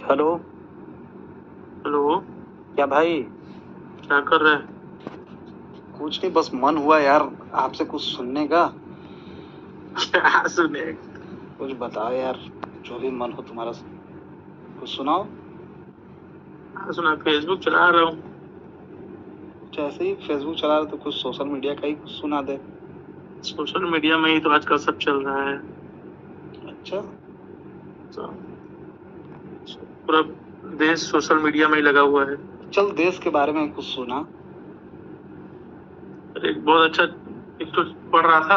Hello. Hello. क्या भाई? क्या कर रहे हैं? कुछ नहीं, बस मन हुआ यार आपसे कुछ सुनने का। क्या सुने? कुछ बताओ यार, जो भी मन हो तुम्हारा, कुछ सुनाओ। क्या सुना? फेसबुक चला रहा हूँ। कुछ ऐसे ही फेसबुक चला रहे तो कुछ सोशल मीडिया का ही कुछ सुना दे। सोशल मीडिया में ही तो आजकल सब चल रहा है। अच्छा। तो पूरा देश सोशल मीडिया में ही लगा हुआ है। चल देश के बारे में कुछ सुना। एक बहुत अच्छा एक तो पढ़ रहा था।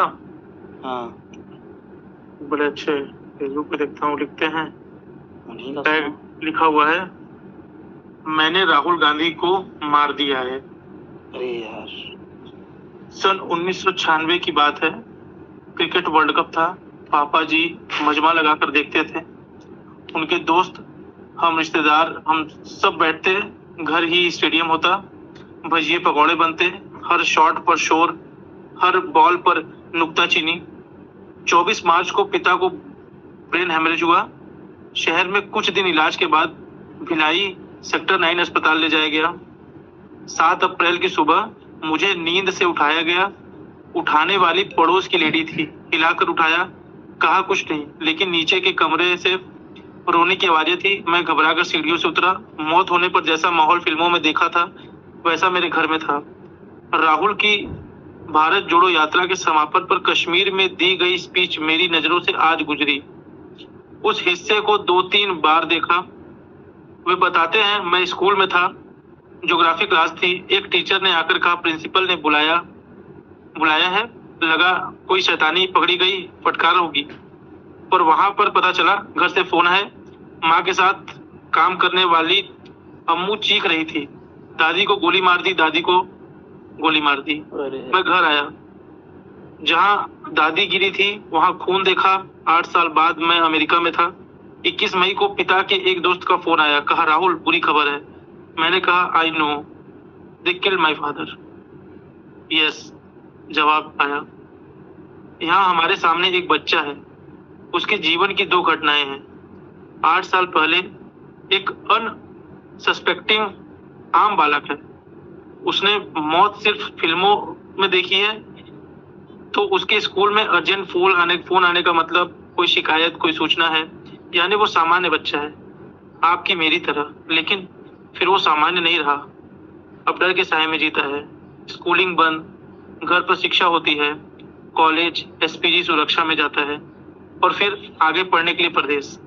हाँ। बड़े अच्छे फेसबुक पे देखता हूँ, लिखते हैं। उन्हीं का टैग सुना। लिखा हुआ है, मैंने राहुल गांधी को मार दिया है। अरे यार। सन 1996 की बात है। क्रिकेट वर्ल्ड कप था। पापा जी मजमा लगाकर देखते थे। उनके दोस्त, हम रिश्तेदार, हम सब बैठते। घर ही स्टेडियम होता। भजिए पकौड़े बनते। हर शॉट पर शोर, हर बॉल पर नुक्ताचीनी। 24 मार्च को पिता को ब्रेन हेमरेज हुआ। शहर में कुछ दिन इलाज के बाद भिलाई सेक्टर 9 अस्पताल ले जाया गया। 7 अप्रैल की सुबह मुझे नींद से उठाया गया। उठाने वाली पड़ोस की लेडी थी। हिलाकर उठाया, कहा कुछ नहीं, लेकिन नीचे के कमरे से रोने की आवाजें थी। मैं घबराकर सीढ़ियों से उतरा। मौत होने पर जैसा माहौल फिल्मों में देखा था वैसा मेरे घर में था। राहुल की भारत जोड़ो यात्रा के समापन पर कश्मीर में दी गई स्पीच मेरी नजरों से आज गुजरी। उस हिस्से को 2-3 बार देखा। वे बताते हैं, मैं स्कूल में था, ज्योग्राफी क्लास थी। एक टीचर ने आकर कहा, प्रिंसिपल ने बुलाया बुलाया है। लगा कोई शैतानी पकड़ी गई, फटकार होगी। पर वहां पर पता चला घर से फोन है। माँ के साथ काम करने वाली अम्मू चीख रही थी, दादी को गोली मार दी, दादी को गोली मार दी। मैं घर आया, जहां दादी गिरी थी वहां खून देखा। 8 साल बाद मैं अमेरिका में था। 21 मई को पिता के एक दोस्त का फोन आया, कहा राहुल बुरी खबर है। मैंने कहा I know, they killed my father. Yes, जवाब आया। यहाँ हमारे सामने एक बच्चा है, उसके जीवन की 2 घटनाएं हैं। 8 साल पहले एक अनसस्पेक्टिंग आम बालक है। उसने मौत सिर्फ फिल्मों में देखी है। तो उसके स्कूल में अर्जेंट फोन आने का मतलब कोई शिकायत, कोई सूचना है। यानी वो सामान्य बच्चा है, आपकी मेरी तरह। लेकिन फिर वो सामान्य नहीं रहा। अब डर के साए में जीता है। स्कूलिंग बंद, घर पर शिक्षा होती है, कॉलेज एसपीजी सुरक्षा में जाता है, और फिर आगे पढ़ने के लिए प्रदेश।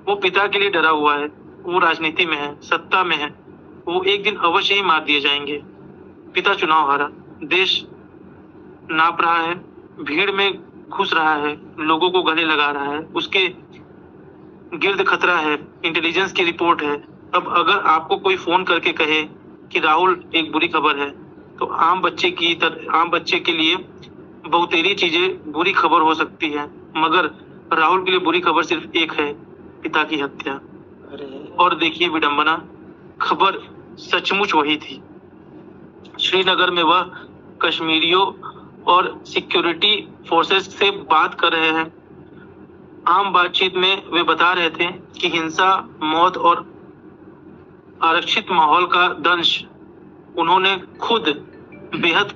वो पिता के लिए डरा हुआ है। वो राजनीति में है, सत्ता में है। वो एक दिन अवश्य ही मार दिए जाएंगे। पिता चुनाव हारा, देश नाप रहा है, भीड़ में घुस रहा है, लोगों को गले लगा रहा है, उसके गिर्द खतरा है, इंटेलिजेंस की रिपोर्ट है। अब अगर आपको कोई फोन करके कहे कि राहुल एक बुरी खबर है, तो आम बच्चे के लिए बहुतेरी चीजें बुरी खबर हो सकती है, मगर राहुल के लिए बुरी खबर सिर्फ एक है, पिता की हत्या। और देखिए विडंबना, खबर सचमुच वही थी। श्रीनगर में वह कश्मीरियों और सिक्योरिटी फोर्सेस से बात कर रहे हैं। आम बातचीत में वे बता रहे थे कि हिंसा, मौत और आरक्षित माहौल का दंश उन्होंने खुद बेहद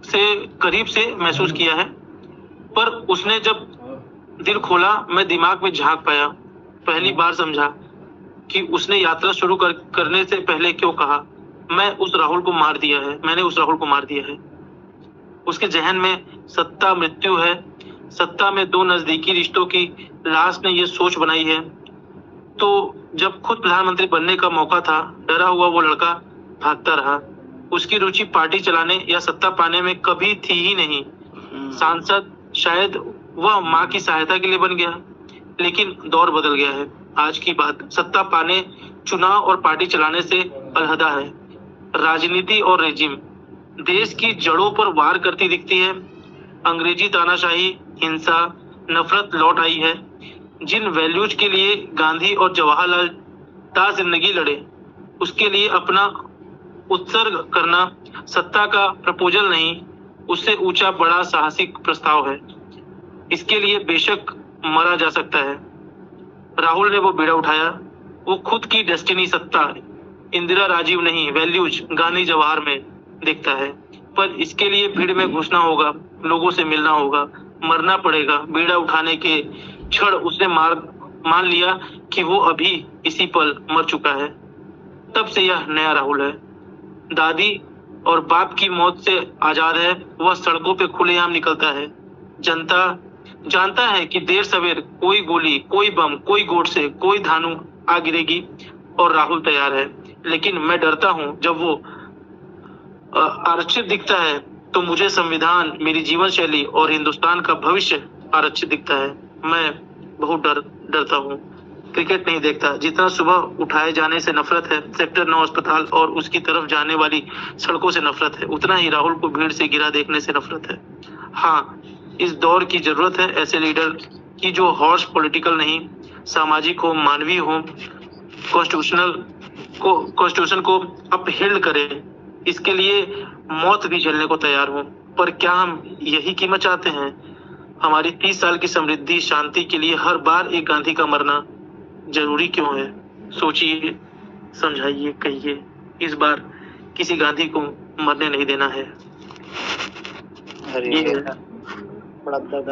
से करीब से महसूस किया है। पर उसने जब दिल खोला, मैं दिमाग में झांक पाया। पहली बार समझा कि उसने यात्रा शुरू करने से पहले क्यों कहा, मैं उस राहुल को मार दिया है, मैंने उस राहुल को मार दिया है। उसके जहन में सत्ता मृत्यु है। सत्ता में 2 नजदीकी रिश्तों की लाश ने यह सोच बनाई है। तो जब खुद प्रधानमंत्री बनने का मौका था, डरा हुआ वो लड़का भागता रहा। उसकी रुचि पार्टी चलाने या सत्ता पाने में कभी थी ही नहीं। सांसद शायद वह माँ की सहायता के लिए बन गया, लेकिन दौर बदल गया है। आज की बात सत्ता पाने, चुनाव और पार्टी चलाने से अलहदा है। राजनीति और रेजिम देश की जड़ों पर वार करती दिखती है। अंग्रेजी तानाशाही, हिंसा, नफरत लौट आई है। जिन वैल्यूज के लिए गांधी और जवाहरलाल ता जिंदगी लड़े, उसके लिए अपना उत्सर्ग करना सत्ता का प्रपोजल नहीं, उससे ऊंचा बड़ा साहसिक प्रस्ताव है। इसके लिए बेशक मरा जा सकता है। राहुल ने वो बीड़ा उठाया, वो खुद की डेस्टिनी सत्ता इंदिरा राजीव नहीं वैल्यूज गांधी जवाहर में देखता है। पर इसके लिए भीड़ में घुसना होगा, लोगों से मिलना होगा, मरना पड़ेगा। बीड़ा उठाने के क्षण उसने मान लिया कि वो अभी इसी पल मर चुका है। तब से यह नया राहुल है। दादी और बाप की मौत से आजाद है। वह सड़कों पे खुलेआम निकलता है। जनता जानता है कि देर सवेर कोई गोली, कोई बम, कोई गोडसे, कोई धानु आ गिरेगी और राहुल तैयार है। लेकिन मैं डरता हूं जब वो आरक्षित दिखता है तो मुझे संविधान, मेरी जीवन शैली और हिंदुस्तान का भविष्य आरक्षित दिखता है। मैं बहुत डरता हूँ। क्रिकेट नहीं देखता। जितना सुबह उठाए जाने से नफरत है, सेक्टर 9 अस्पताल और उसकी तरफ जाने वाली सड़कों से नफरत है, उतना ही राहुल को भीड़ से गिरा देखने से नफरत है। हाँ, इस दौर की जरूरत है ऐसे लीडर की जो हॉर्स पॉलिटिकल नहीं, सामाजिक हो, मानवीय हो, कॉन्स्टिट्यूशन को अपहेल्ड करे। इसके लिए मौत भी झेलने को तैयार हूँ। पर क्या हम यही कीमत चाहते हैं? हमारी 30 साल की समृद्धि, शांति के लिए हर बार एक गांधी का मरना जरूरी क्यों है? सोचिए, समझाइए, कहिए। इस बार किसी गांधी को मरने नहीं देना है। अरे ये बड़ा दर्दनाक